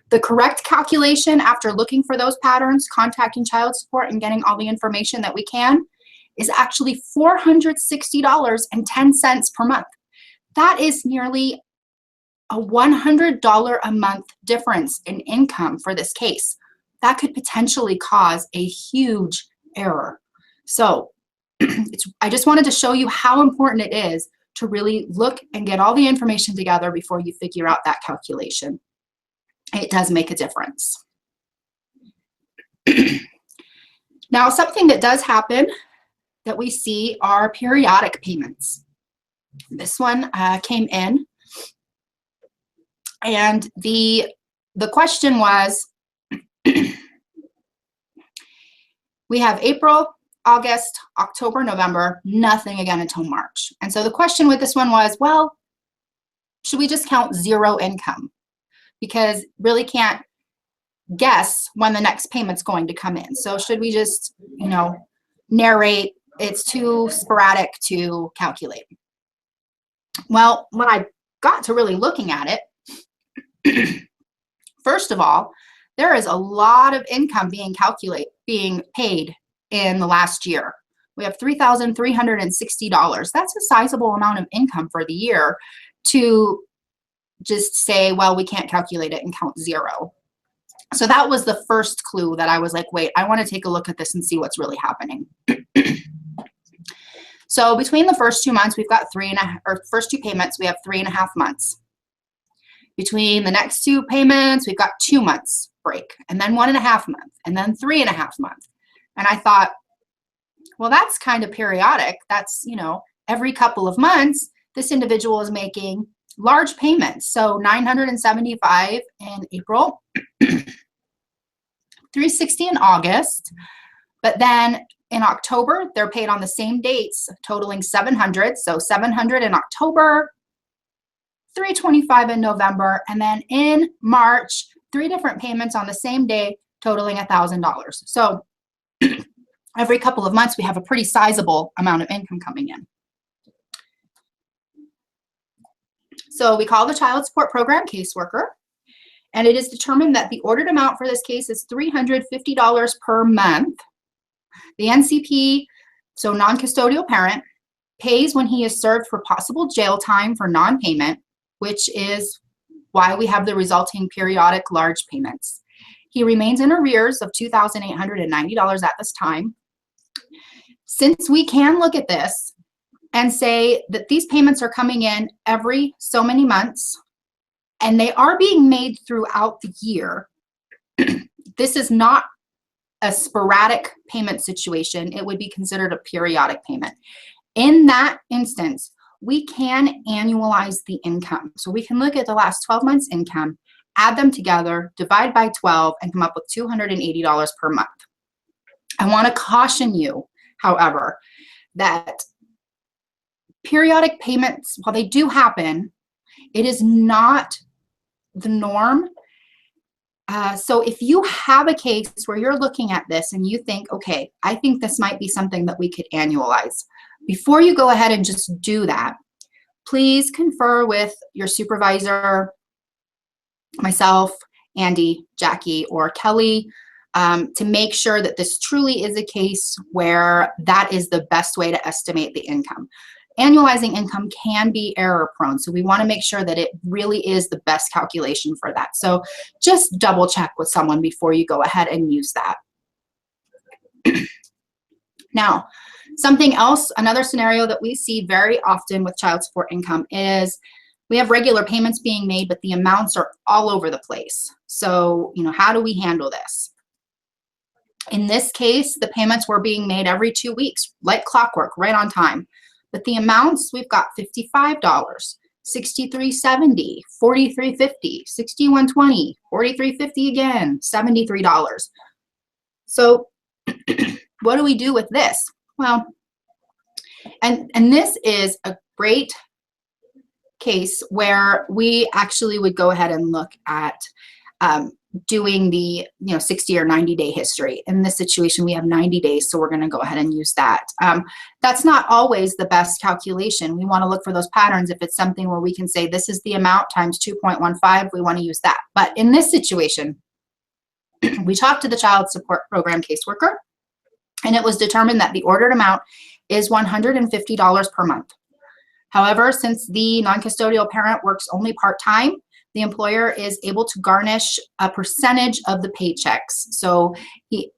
The correct calculation after looking for those patterns, contacting child support, and getting all the information that we can, is actually $460.10 per month. That is nearly a $100 a month difference in income for this case. That could potentially cause a huge error. So I just wanted to show you how important it is to really look and get all the information together before you figure out that calculation. It does make a difference. Now, something that does happen that we see are periodic payments. This one came in, and the question was, we have April, August, October, November, nothing again until March. And so the question with this one was, well, should we just count zero income? Because really can't guess when the next payment's going to come in. So should we just, you know, narrate it's too sporadic to calculate? Well, when I got to really looking at it, first of all, there is a lot of income being paid in the last year. We have $3,360. That's a sizable amount of income for the year to just say, well, we can't calculate it and count zero. So that was the first clue that I was like, wait, I want to take a look at this and see what's really happening. So between the first 2 months, we've got first two payments, we have 3.5 months. Between the next two payments, we've got 2 months break, and then 1.5 months, and then 3.5 months. And I thought, well, that's kind of periodic. That's, you know, every couple of months, this individual is making large payments. So $975 in April, $360 in August, but then in October, they're paid on the same dates, totaling $700. So $700 in October, $325 in November, and then in March, 3 different payments on the same day, totaling $1,000. So every couple of months, we have a pretty sizable amount of income coming in. So we call the Child Support Program caseworker, and it is determined that the ordered amount for this case is $350 per month. The NCP, so non-custodial parent, pays when he is served for possible jail time for non-payment, which is why we have the resulting periodic large payments. He remains in arrears of $2,890 at this time. Since we can look at this and say that these payments are coming in every so many months, and they are being made throughout the year, this is not a sporadic payment situation. It would be considered a periodic payment. In that instance, we can annualize the income. So we can look at the last 12 months income, add them together, divide by 12, and come up with $280 per month. I want to caution you, however, that periodic payments, while they do happen, it is not the norm. So if you have a case where you're looking at this and you think, okay, I think this might be something that we could annualize, before you go ahead and just do that, please confer with your supervisor, myself, Andy, Jackie, or Kelly, to make sure that this truly is a case where that is the best way to estimate the income. Annualizing income can be error prone, so we want to make sure that it really is the best calculation for that. So just double check with someone before you go ahead and use that. Now, something else, another scenario that we see very often with child support income is we have regular payments being made, but the amounts are all over the place. So, you know, how do we handle this? In this case, the payments were being made every 2 weeks, like clockwork, right on time. But the amounts, we've got $55, $63.70, $43.50, $61.20, $43.50 again, $73. So what do we do with this? Well, and this is a great case where we actually would go ahead and look at doing the 60 or 90-day history. In this situation, we have 90 days, so we're going to go ahead and use that. That's not always the best calculation. We want to look for those patterns. If it's something where we can say this is the amount times 2.15, we want to use that. But in this situation, we talked to the Child Support Program caseworker, and it was determined that the ordered amount is $150 per month. However, since the non-custodial parent works only part-time, the employer is able to garnish a percentage of the paychecks. So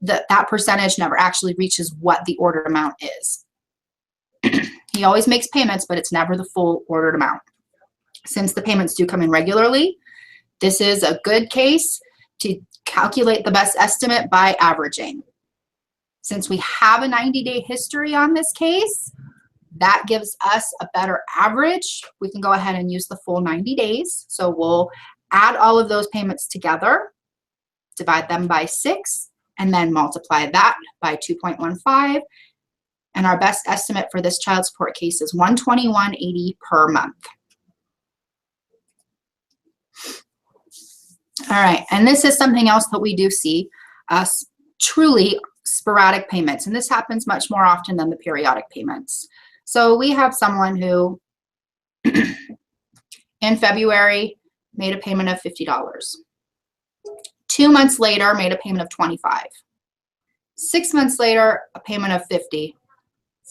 that percentage never actually reaches what the ordered amount is. He always makes payments, but it's never the full ordered amount. Since the payments do come in regularly, this is a good case to calculate the best estimate by averaging. Since we have a 90-day history on this case, that gives us a better average. We can go ahead and use the full 90 days. So we'll add all of those payments together, divide them by 6, and then multiply that by 2.15. And our best estimate for this child support case is $121.80 per month. All right, and this is something else that we do see, truly sporadic payments, and this happens much more often than the periodic payments. So we have someone who in February made a payment of $50. 2 months later made a payment of $25. 6 months later, a payment of $50.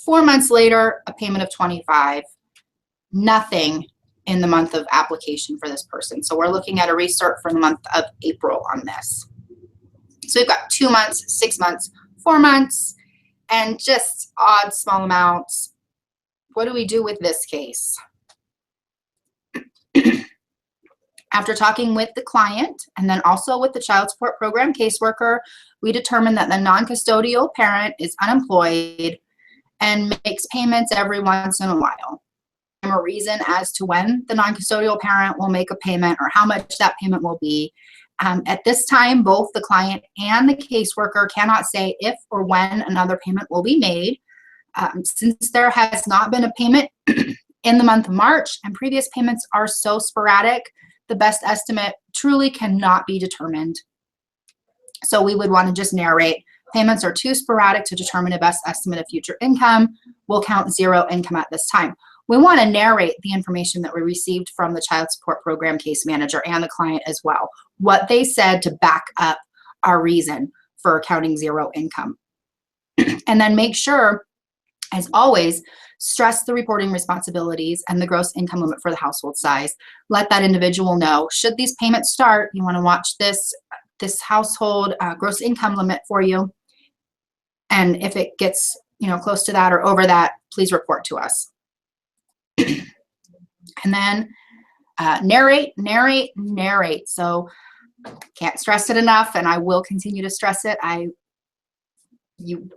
4 months later, a payment of $25. Nothing in the month of application for this person. So we're looking at a restart for the month of April on this. So we've got 2 months, 6 months, 4 months, and just odd small amounts. What do we do with this case? After talking with the client and then also with the child support program caseworker, we determined that the non-custodial parent is unemployed and makes payments every once in a while. A reason as to when the non-custodial parent will make a payment or how much that payment will be. At this time, both the client and the caseworker cannot say if or when another payment will be made. Since there has not been a payment in the month of March and previous payments are so sporadic, the best estimate truly cannot be determined. So we would want to just narrate payments are too sporadic to determine a best estimate of future income. We'll count 0 income at this time. We want to narrate the information that we received from the child support program case manager and the client as well, what they said to back up our reason for counting 0 income. And then make sure, as always, stress the reporting responsibilities and the gross income limit for the household size. Let that individual know, should these payments start, you want to watch this household gross income limit for you. And if it gets close to that or over that, please report to us. And then narrate. So can't stress it enough, and I will continue to stress it. I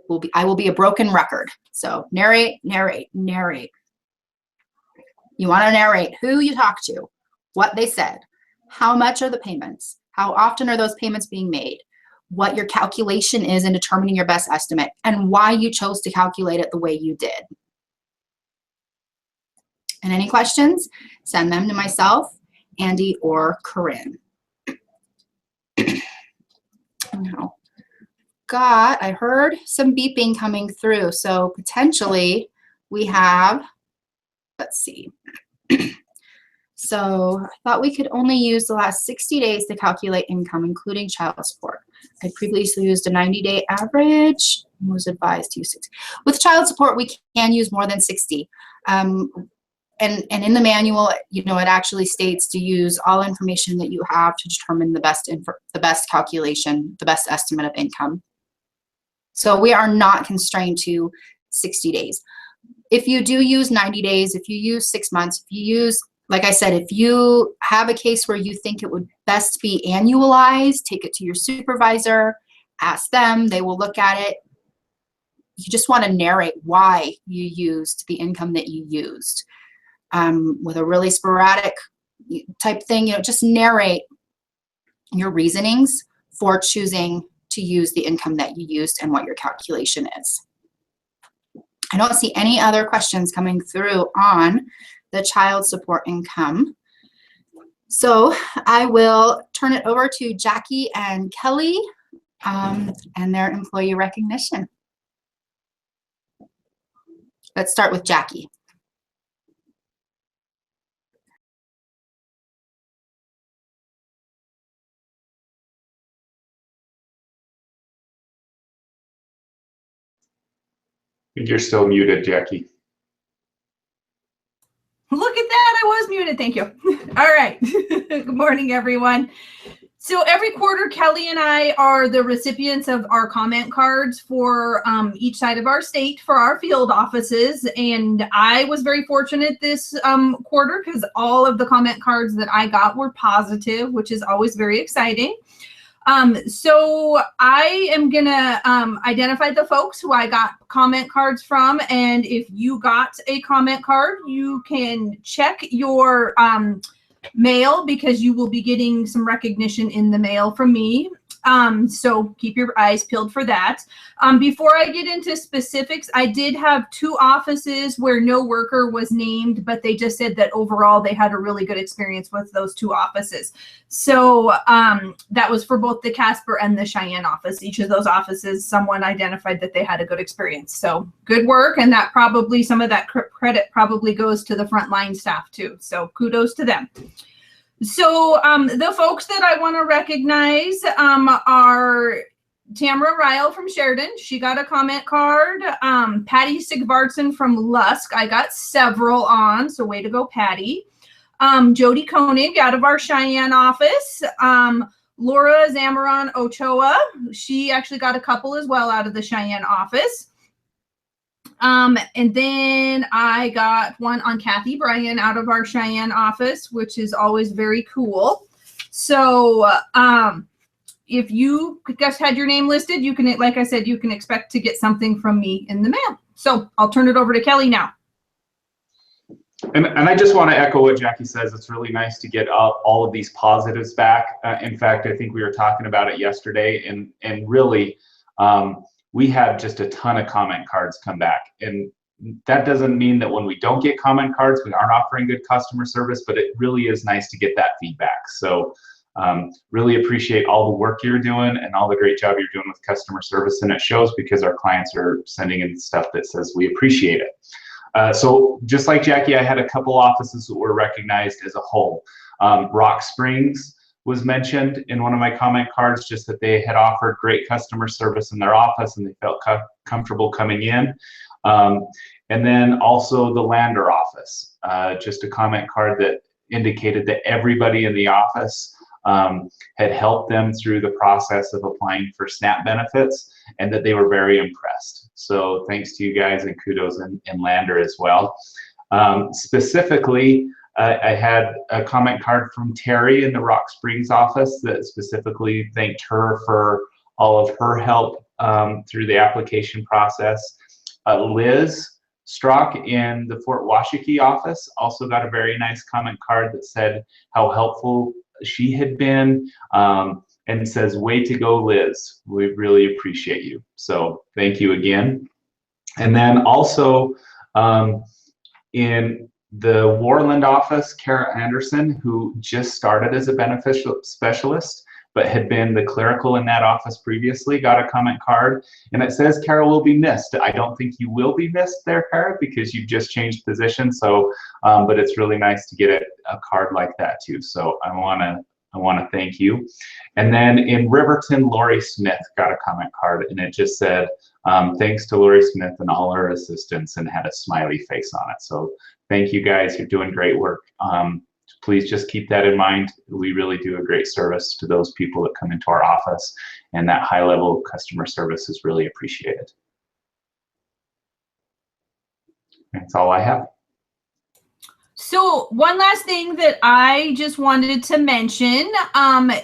will be a broken record. So narrate. You want to narrate who you talked to, what they said, how much are the payments, how often are those payments being made, what your calculation is in determining your best estimate, and why you chose to calculate it the way you did. And any questions, send them to myself, Andy, or Corinne. Now, I heard some beeping coming through, so potentially we have, let's see. So I thought we could only use the last 60 days to calculate income, including child support. I previously used a 90-day average and was advised to use 60. With child support, we can use more than 60. And in the manual, it actually states to use all information that you have to determine the best calculation, the best estimate of income. So we are not constrained to 60 days. If you do use 90 days, if you use 6 months, if you use, like I said, if you have a case where you think it would best be annualized, take it to your supervisor, ask them, they will look at it. You just want to narrate why you used the income that you used. With a really sporadic type thing, just narrate your reasonings for choosing to use the income that you used and what your calculation is. I don't see any other questions coming through on the child support income. So I will turn it over to Jackie and Kelly and their employee recognition. Let's start with Jackie. You're still muted, Jackie. Look at that, I was muted, thank you. All right, good morning, everyone. So every quarter, Kelly and I are the recipients of our comment cards for each side of our state for our field offices. And I was very fortunate this quarter because all of the comment cards that I got were positive, which is always very exciting. So I am gonna identify the folks who I got comment cards from. And if you got a comment card, you can check your mail because you will be getting some recognition in the mail from me. So keep your eyes peeled for that. Before I get into specifics, I did have 2 offices where no worker was named, but they just said that overall they had a really good experience with those 2 offices. So that was for both the Casper and the Cheyenne office. Each of those offices, someone identified that they had a good experience. So good work, and that probably, some of that credit probably goes to the frontline staff too. So kudos to them. So the folks that I want to recognize are Tamara Ryle from Sheridan. She got a comment card. Patty Sigvartson from Lusk. I got several on, so way to go, Patty. Jody Koenig out of our Cheyenne office. Laura Zamaron Ochoa. She actually got a couple as well out of the Cheyenne office. And then I got one on Kathy Bryan out of our Cheyenne office, which is always very cool. So if you just had your name listed, you can, like I said, you can expect to get something from me in the mail. So I'll turn it over to Kelly now. And I just want to echo what Jackie says. It's really nice to get all of these positives back. In fact, I think we were talking about it yesterday, and really, we had just a ton of comment cards come back. And that doesn't mean that when we don't get comment cards, we aren't offering good customer service, but it really is nice to get that feedback. So really appreciate all the work you're doing and all the great job you're doing with customer service. And it shows because our clients are sending in stuff that says we appreciate it. So just like Jackie, I had a couple offices that were recognized as a whole. Rock Springs was mentioned in one of my comment cards, just that they had offered great customer service in their office and they felt comfortable coming in. And then also the Lander office, just a comment card that indicated that everybody in the office had helped them through the process of applying for SNAP benefits and that they were very impressed. So thanks to you guys, and kudos in Lander as well. Specifically, I had a comment card from Terry in the Rock Springs office that specifically thanked her for all of her help through the application process. Liz Strock in the Fort Washakie office also got a very nice comment card that said how helpful she had been, and says, "Way to go, Liz. We really appreciate you." So thank you again. And then also in the Warland office, Kara Anderson, who just started as a beneficial specialist, but had been the clerical in that office previously, got a comment card, and it says Kara will be missed. I don't think you will be missed there, Kara, because you've just changed position. So, but it's really nice to get a card like that too. So I want to thank you. And then in Riverton, Lori Smith got a comment card, and it just said, thanks to Lori Smith and all her assistants, and had a smiley face on it. So thank you guys, you're doing great work. Please just keep that in mind. We really do a great service to those people that come into our office, and that high level of customer service is really appreciated. That's all I have. So one last thing that I just wanted to mention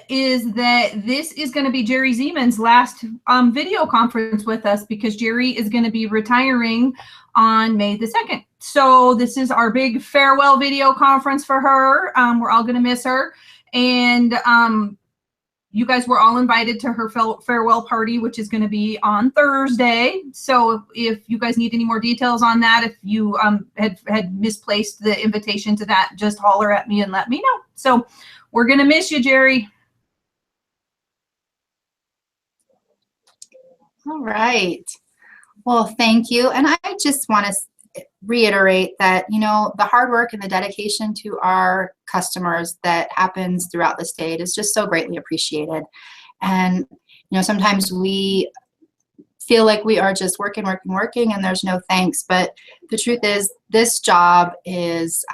is that this is going to be Jerry Zeman's last video conference with us, because Jerry is going to be retiring on May the 2nd. So this is our big farewell video conference for her. We're all going to miss her. And you guys were all invited to her farewell party, which is going to be on Thursday. So if you guys need any more details on that, if you had misplaced the invitation to that, just holler at me and let me know. So we're going to miss you, Jerry. All right. Well, thank you. And I just want to reiterate that, you know, the hard work and the dedication to our customers that happens throughout the state is just so greatly appreciated. And, you know, sometimes we feel like we are just working, and there's no thanks. But the truth is, this job is,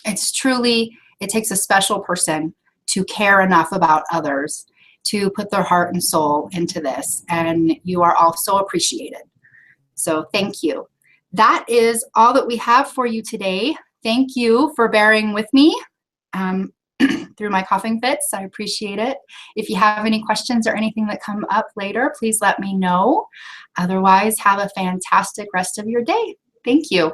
it's truly, it takes a special person to care enough about others to put their heart and soul into this, and you are all so appreciated. So thank you. That is all that we have for you today. Thank you for bearing with me through my coughing fits. I appreciate it. If you have any questions or anything that come up later, please let me know. Otherwise, have a fantastic rest of your day. Thank you.